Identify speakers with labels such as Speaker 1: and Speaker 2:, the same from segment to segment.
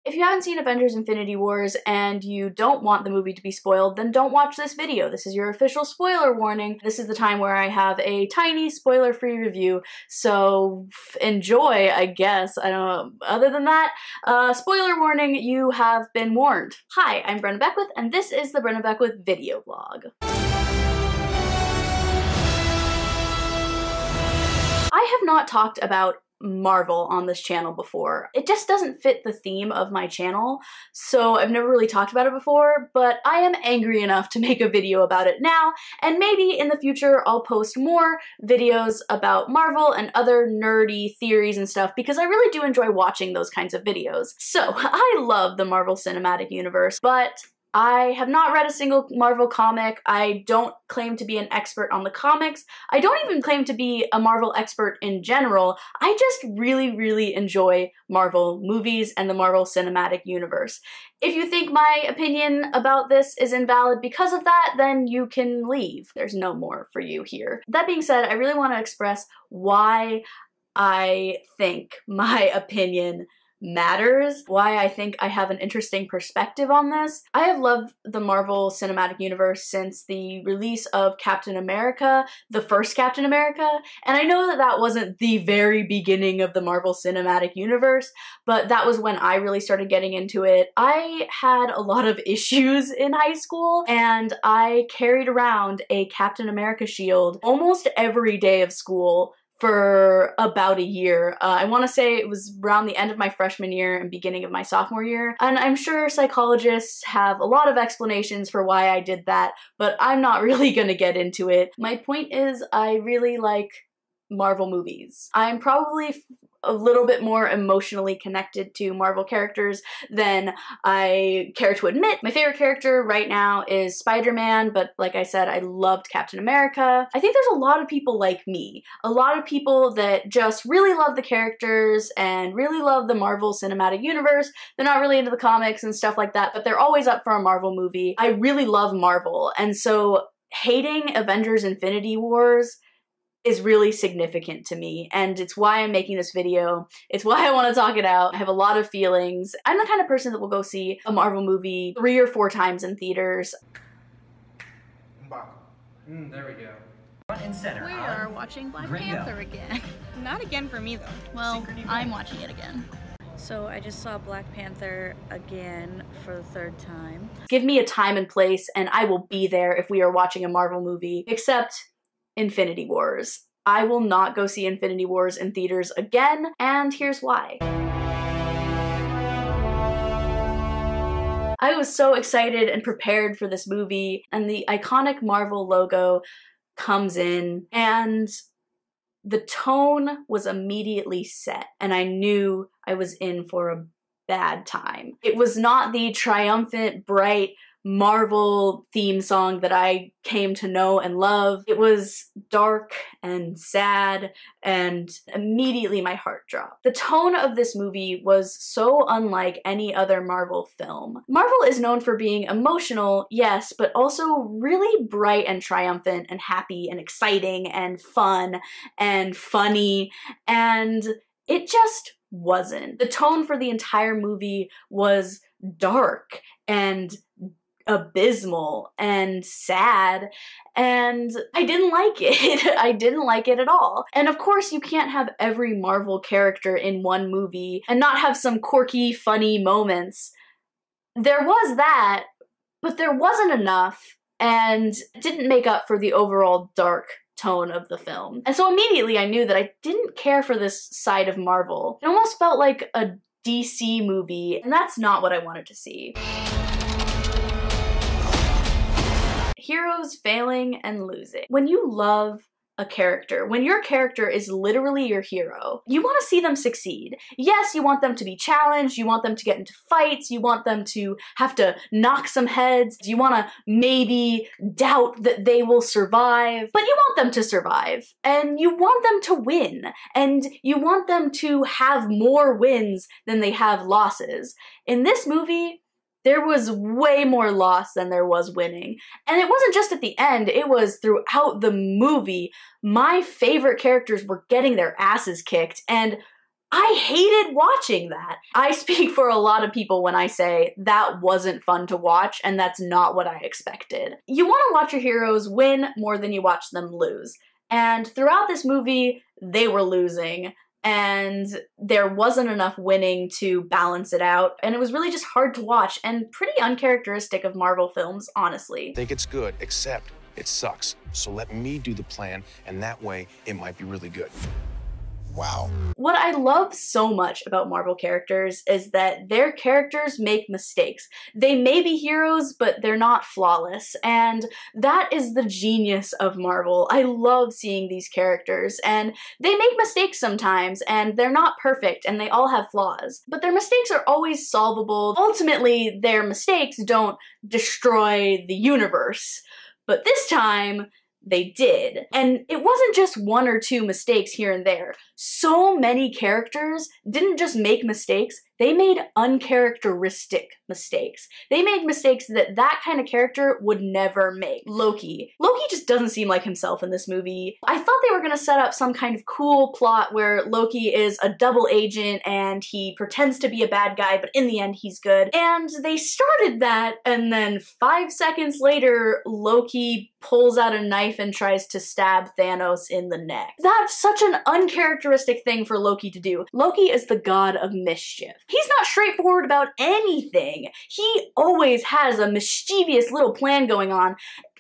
Speaker 1: If you haven't seen Avengers Infinity Wars and you don't want the movie to be spoiled, then don't watch this video. This is your official spoiler warning. This is the time where I have a tiny spoiler-free review, so enjoy, I guess. I don't know. Other than that, spoiler warning, you have been warned. Hi, I'm Brenna Beckwith, and this is the Brenna Beckwith video vlog. I have not talked about Marvel on this channel before. It just doesn't fit the theme of my channel, so I've never really talked about it before, but I am angry enough to make a video about it now, and maybe in the future I'll post more videos about Marvel and other nerdy theories and stuff, because I really do enjoy watching those kinds of videos. So, I love the Marvel Cinematic Universe, but I have not read a single Marvel comic. I don't claim to be an expert on the comics. I don't even claim to be a Marvel expert in general. I just really enjoy Marvel movies and the Marvel Cinematic Universe. If you think my opinion about this is invalid because of that, then you can leave. There's no more for you here. That being said, I really want to express why I think my opinion matters, why I think I have an interesting perspective on this. I have loved the Marvel Cinematic Universe since the release of Captain America, the first Captain America, and I know that that wasn't the very beginning of the Marvel Cinematic Universe, but that was when I really started getting into it. I had a lot of issues in high school, and I carried around a Captain America shield almost every day of school for about a year. I want to say it was around the end of my freshman year and beginning of my sophomore year, and I'm sure psychologists have a lot of explanations for why I did that, but I'm not really gonna get into it. My point is, I really like Marvel movies. I'm probably a little bit more emotionally connected to Marvel characters than I care to admit. My favorite character right now is Spider-Man, but like I said, I loved Captain America. I think there's a lot of people like me. A lot of people that just really love the characters and really love the Marvel Cinematic Universe. They're not really into the comics and stuff like that, but they're always up for a Marvel movie. I really love Marvel, and so hating Avengers Infinity Wars is really significant to me, and it's why I'm making this video. It's why I want to talk it out. I have a lot of feelings. I'm the kind of person that will go see a Marvel movie 3 or 4 times in theaters.
Speaker 2: There we go.
Speaker 1: We are watching Black Panther again.
Speaker 3: Not again for me though.
Speaker 1: Well, I'm watching it again. So I just saw Black Panther again for the 3rd time. Give me a time and place and I will be there if we are watching a Marvel movie, except Infinity Wars. I will not go see Infinity Wars in theaters again, and here's why. I was so excited and prepared for this movie, and the iconic Marvel logo comes in, and the tone was immediately set, and I knew I was in for a bad time. It was not the triumphant, bright Marvel theme song that I came to know and love. It was dark and sad, and immediately my heart dropped. The tone of this movie was so unlike any other Marvel film. Marvel is known for being emotional, yes, but also really bright and triumphant and happy and exciting and fun and funny, and it just wasn't. The tone for the entire movie was dark and abysmal and sad, and I didn't like it. I didn't like it at all. And of course you can't have every Marvel character in one movie and not have some quirky, funny moments. There was that, but there wasn't enough, and it didn't make up for the overall dark tone of the film. And so immediately I knew that I didn't care for this side of Marvel. It almost felt like a DC movie, and that's not what I wanted to see. Heroes failing and losing. When you love a character, when your character is literally your hero, you want to see them succeed. Yes, you want them to be challenged, you want them to get into fights, you want them to have to knock some heads, you want to maybe doubt that they will survive, but you want them to survive, and you want them to win, and you want them to have more wins than they have losses. In this movie, there was way more loss than there was winning. And it wasn't just at the end, it was throughout the movie. My favorite characters were getting their asses kicked, and I hated watching that. I speak for a lot of people when I say that wasn't fun to watch, and that's not what I expected. You want to watch your heroes win more than you watch them lose. And throughout this movie, they were losing, and there wasn't enough winning to balance it out, and it was really just hard to watch and pretty uncharacteristic of Marvel films, honestly.
Speaker 2: I think it's good, except it sucks. So let me do the plan, and that way it might be really good. Wow.
Speaker 1: What I love so much about Marvel characters is that their characters make mistakes. They may be heroes, but they're not flawless, and that is the genius of Marvel. I love seeing these characters, and they make mistakes sometimes, and they're not perfect, and they all have flaws. But their mistakes are always solvable. Ultimately, their mistakes don't destroy the universe. But this time, they did. And it wasn't just one or two mistakes here and there. So many characters didn't just make mistakes, they made uncharacteristic mistakes. They made mistakes that that kind of character would never make. Loki. Loki just doesn't seem like himself in this movie. I thought they were gonna set up some kind of cool plot where Loki is a double agent and he pretends to be a bad guy, but in the end he's good. And they started that, and then 5 seconds later, Loki pulls out a knife and tries to stab Thanos in the neck. That's such an uncharacteristic thing for Loki to do. Loki is the god of mischief. He's not straightforward about anything. He always has a mischievous little plan going on.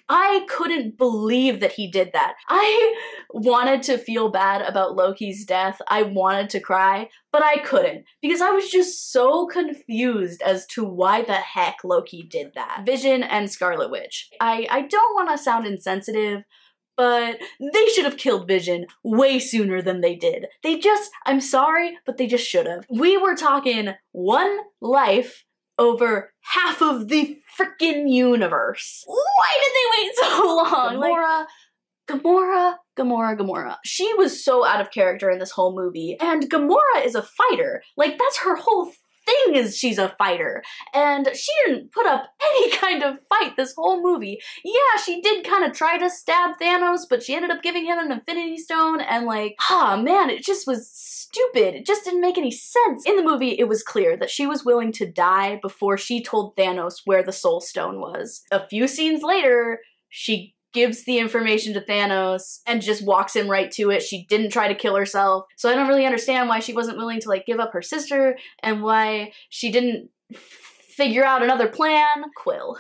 Speaker 1: I couldn't believe that he did that. I wanted to feel bad about Loki's death. I wanted to cry, but I couldn't because I was just so confused as to why the heck Loki did that. Vision and Scarlet Witch. I don't want to sound insensitive, but they should have killed Vision way sooner than they did. I'm sorry, but they just should have. We were talking one life over half of the freaking universe. Why did they wait so long? Gamora. She was so out of character in this whole movie, and Gamora is a fighter. Like, that's her whole thing, is she's a fighter, and she didn't put up any kind of fight this whole movie. Yeah, she did kind of try to stab Thanos, but she ended up giving him an Infinity Stone, and like, man, it just was stupid. It just didn't make any sense. In the movie, it was clear that she was willing to die before she told Thanos where the Soul Stone was. A few scenes later, she gives the information to Thanos and just walks him right to it. She didn't try to kill herself. So I don't really understand why she wasn't willing to like give up her sister and why she didn't figure out another plan. Quill.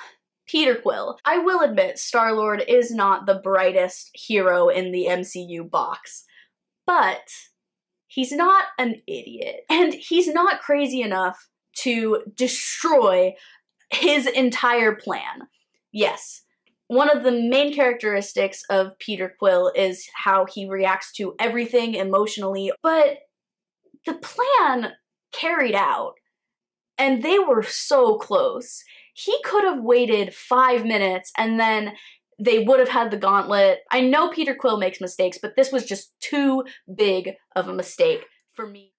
Speaker 1: Peter Quill. I will admit Star-Lord is not the brightest hero in the MCU box, but he's not an idiot. And he's not crazy enough to destroy his entire plan. Yes, one of the main characteristics of Peter Quill is how he reacts to everything emotionally, but the plan carried out, and they were so close. He could have waited 5 minutes and then they would have had the gauntlet. I know Peter Quill makes mistakes, but this was just too big of a mistake for me.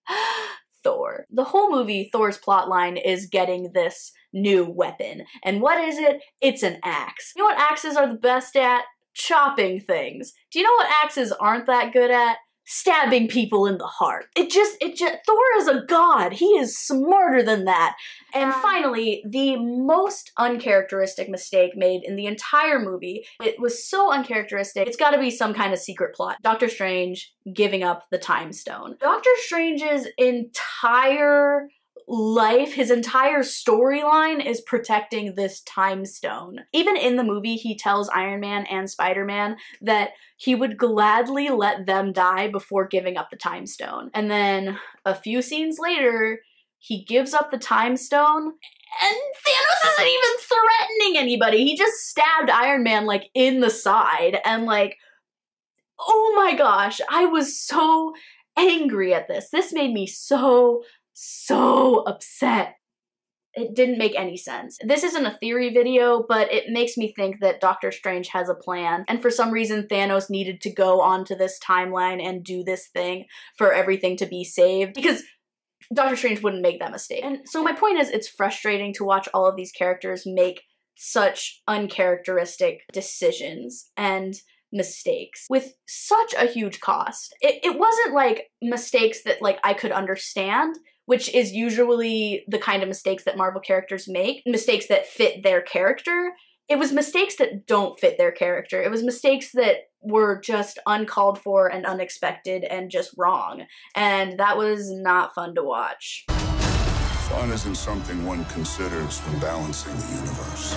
Speaker 1: Thor. The whole movie, Thor's plotline is getting this new weapon. And what is it? It's an axe. You know what axes are the best at? Chopping things. Do you know what axes aren't that good at? Stabbing people in the heart. Thor is a god. He is smarter than that. And finally, the most uncharacteristic mistake made in the entire movie. It was so uncharacteristic, it's gotta be some kind of secret plot. Doctor Strange giving up the Time Stone. Doctor Strange's entire life, his entire storyline is protecting this Time Stone. Even in the movie, he tells Iron Man and Spider-Man that he would gladly let them die before giving up the Time Stone. And then a few scenes later, he gives up the Time Stone, and Thanos isn't even threatening anybody. He just stabbed Iron Man like in the side, and like, oh my gosh, I was so angry at this. This made me so upset. It didn't make any sense. This isn't a theory video, but it makes me think that Doctor Strange has a plan, and for some reason Thanos needed to go onto this timeline and do this thing for everything to be saved, because Doctor Strange wouldn't make that mistake. And so my point is, it's frustrating to watch all of these characters make such uncharacteristic decisions and mistakes with such a huge cost. It wasn't like mistakes that like I could understand, which is usually the kind of mistakes that Marvel characters make, mistakes that fit their character. It was mistakes that don't fit their character. It was mistakes that were just uncalled for and unexpected and just wrong. And that was not fun to watch.
Speaker 3: Fun isn't something one considers when balancing the universe.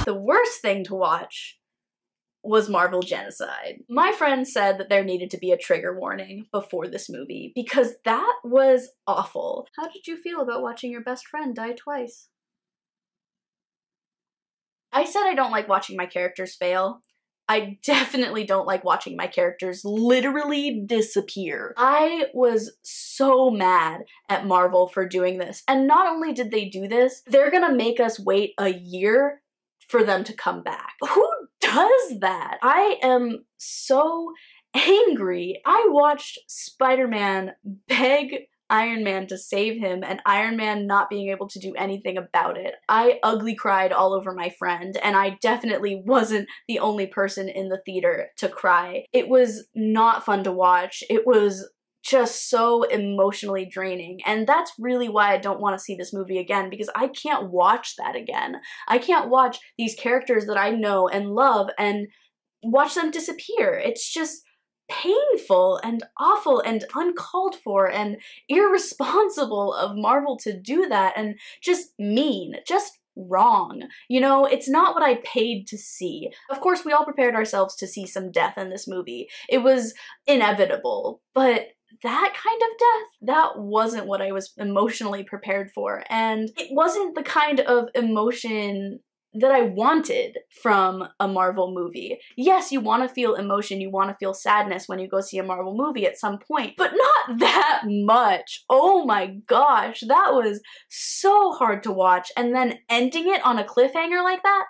Speaker 1: The worst thing to watch was Marvel Genocide. My friend said that there needed to be a trigger warning before this movie because that was awful. How did you feel about watching your best friend die twice? I said I don't like watching my characters fail. I definitely don't like watching my characters literally disappear. I was so mad at Marvel for doing this. And not only did they do this, they're gonna make us wait a year for them to come back. Who does that? I am so angry. I watched Spider-Man beg Iron Man to save him and Iron Man not being able to do anything about it. I ugly cried all over my friend, and I definitely wasn't the only person in the theater to cry. It was not fun to watch. It was just so emotionally draining, and that's really why I don't want to see this movie again, because I can't watch that again. I can't watch these characters that I know and love and watch them disappear. It's just painful and awful and uncalled for and irresponsible of Marvel to do that, and just mean, just wrong. You know, it's not what I paid to see. Of course, we all prepared ourselves to see some death in this movie. It was inevitable, but that kind of death, that wasn't what I was emotionally prepared for, and it wasn't the kind of emotion that I wanted from a Marvel movie. Yes, you want to feel emotion, you want to feel sadness when you go see a Marvel movie at some point, but not that much. Oh my gosh, that was so hard to watch, and then ending it on a cliffhanger like that,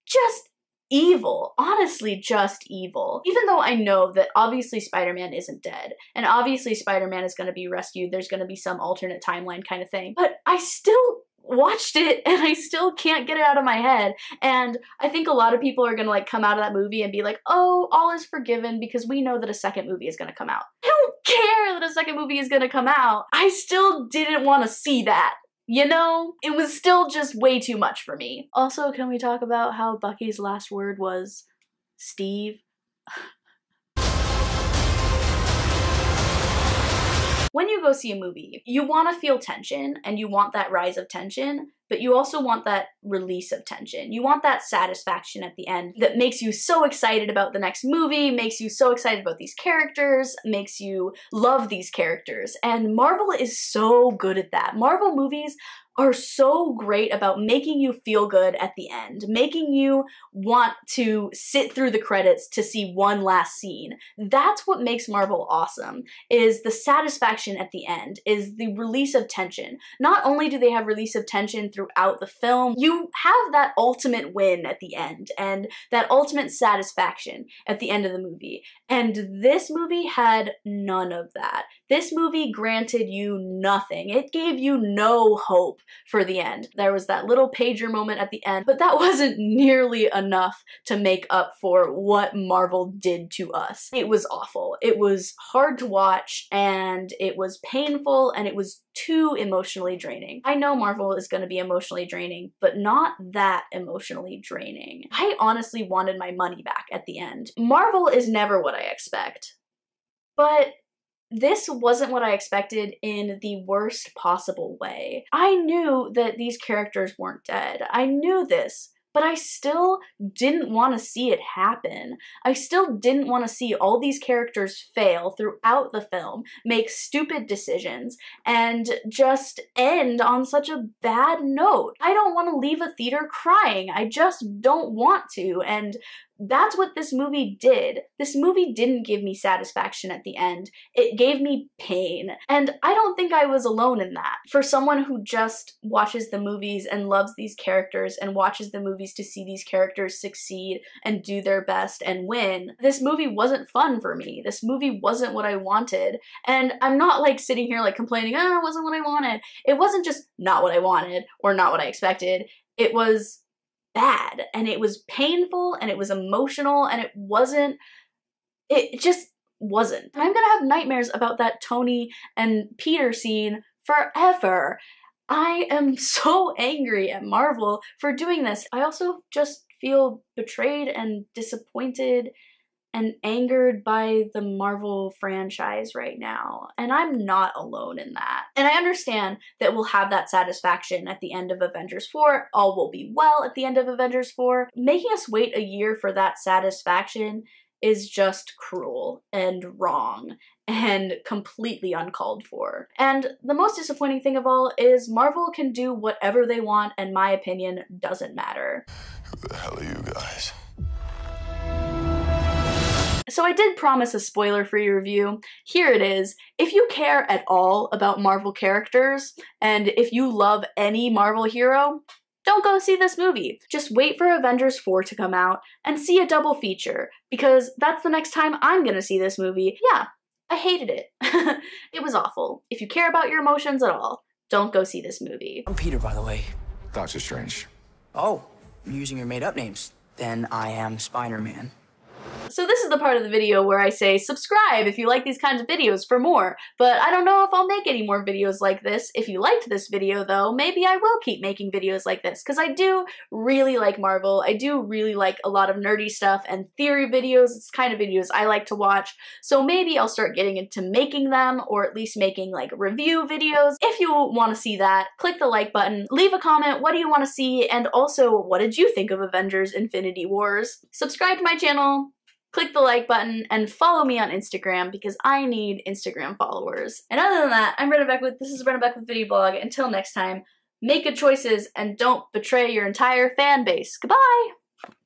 Speaker 1: just evil. Honestly, just evil. Even though I know that obviously Spider-Man isn't dead, and obviously Spider-Man is going to be rescued, there's going to be some alternate timeline kind of thing, but I still watched it and I still can't get it out of my head. And I think a lot of people are gonna like come out of that movie and be like, oh, all is forgiven because we know that a second movie is gonna come out. I don't care that a second movie is gonna come out. I still didn't want to see that. You know? It was still just way too much for me. Also, can we talk about how Bucky's last word was Steve? When you go see a movie, you want to feel tension, and you want that rise of tension, but you also want that release of tension. You want that satisfaction at the end that makes you so excited about the next movie, makes you so excited about these characters, makes you love these characters. And Marvel is so good at that. Marvel movies are so great about making you feel good at the end, making you want to sit through the credits to see one last scene. That's what makes Marvel awesome, is the satisfaction at the end, is the release of tension. Not only do they have release of tension throughout the film, you have that ultimate win at the end, and that ultimate satisfaction at the end of the movie. And this movie had none of that. This movie granted you nothing. It gave you no hope for the end. There was that little pager moment at the end, but that wasn't nearly enough to make up for what Marvel did to us. It was awful. It was hard to watch, and it was painful, and it was too emotionally draining. I know Marvel is going to be emotionally draining, but not that emotionally draining. I honestly wanted my money back at the end. Marvel is never what I expect, but this wasn't what I expected in the worst possible way. I knew that these characters weren't dead. I knew this, but I still didn't want to see it happen. I still didn't want to see all these characters fail throughout the film, make stupid decisions, and just end on such a bad note. I don't want to leave a theater crying. I just don't want to, and that's what this movie did. This movie didn't give me satisfaction at the end. It gave me pain. And I don't think I was alone in that. For someone who just watches the movies and loves these characters and watches the movies to see these characters succeed and do their best and win, this movie wasn't fun for me. This movie wasn't what I wanted. And I'm not like sitting here like complaining, oh, it wasn't what I wanted. It wasn't just not what I wanted or not what I expected. It was bad, and it was painful, and it was emotional, and it just wasn't. And I'm gonna have nightmares about that Tony and Peter scene forever. I am so angry at Marvel for doing this. I also just feel betrayed and disappointed and angered by the Marvel franchise right now. And I'm not alone in that. And I understand that we'll have that satisfaction at the end of Avengers 4. All will be well at the end of Avengers 4. Making us wait a year for that satisfaction is just cruel and wrong and completely uncalled for. And the most disappointing thing of all is Marvel can do whatever they want, and my opinion doesn't matter.
Speaker 3: Who the hell are you guys?
Speaker 1: So I did promise a spoiler-free review. Here it is. If you care at all about Marvel characters, and if you love any Marvel hero, don't go see this movie. Just wait for Avengers 4 to come out and see a double feature, because that's the next time I'm gonna see this movie. Yeah, I hated it. It was awful. If you care about your emotions at all, don't go see this movie.
Speaker 4: I'm Peter, by the way.
Speaker 3: Doctor Strange.
Speaker 4: Oh, I'm using your made-up names. Then I am Spider-Man.
Speaker 1: So this is the part of the video where I say subscribe if you like these kinds of videos for more, but I don't know if I'll make any more videos like this. If you liked this video though, maybe I will keep making videos like this, because I do really like Marvel. I do really like a lot of nerdy stuff and theory videos. It's kind of videos I like to watch, so maybe I'll start getting into making them, or at least making like review videos. If you want to see that, click the like button, leave a comment, what do you want to see, and also what did you think of Avengers Infinity Wars? Subscribe to my channel, click the like button, and follow me on Instagram because I need Instagram followers. And other than that, I'm Brenna Beckwith. This is Brenna Beckwith Video Blog. Until next time, make good choices and don't betray your entire fan base. Goodbye!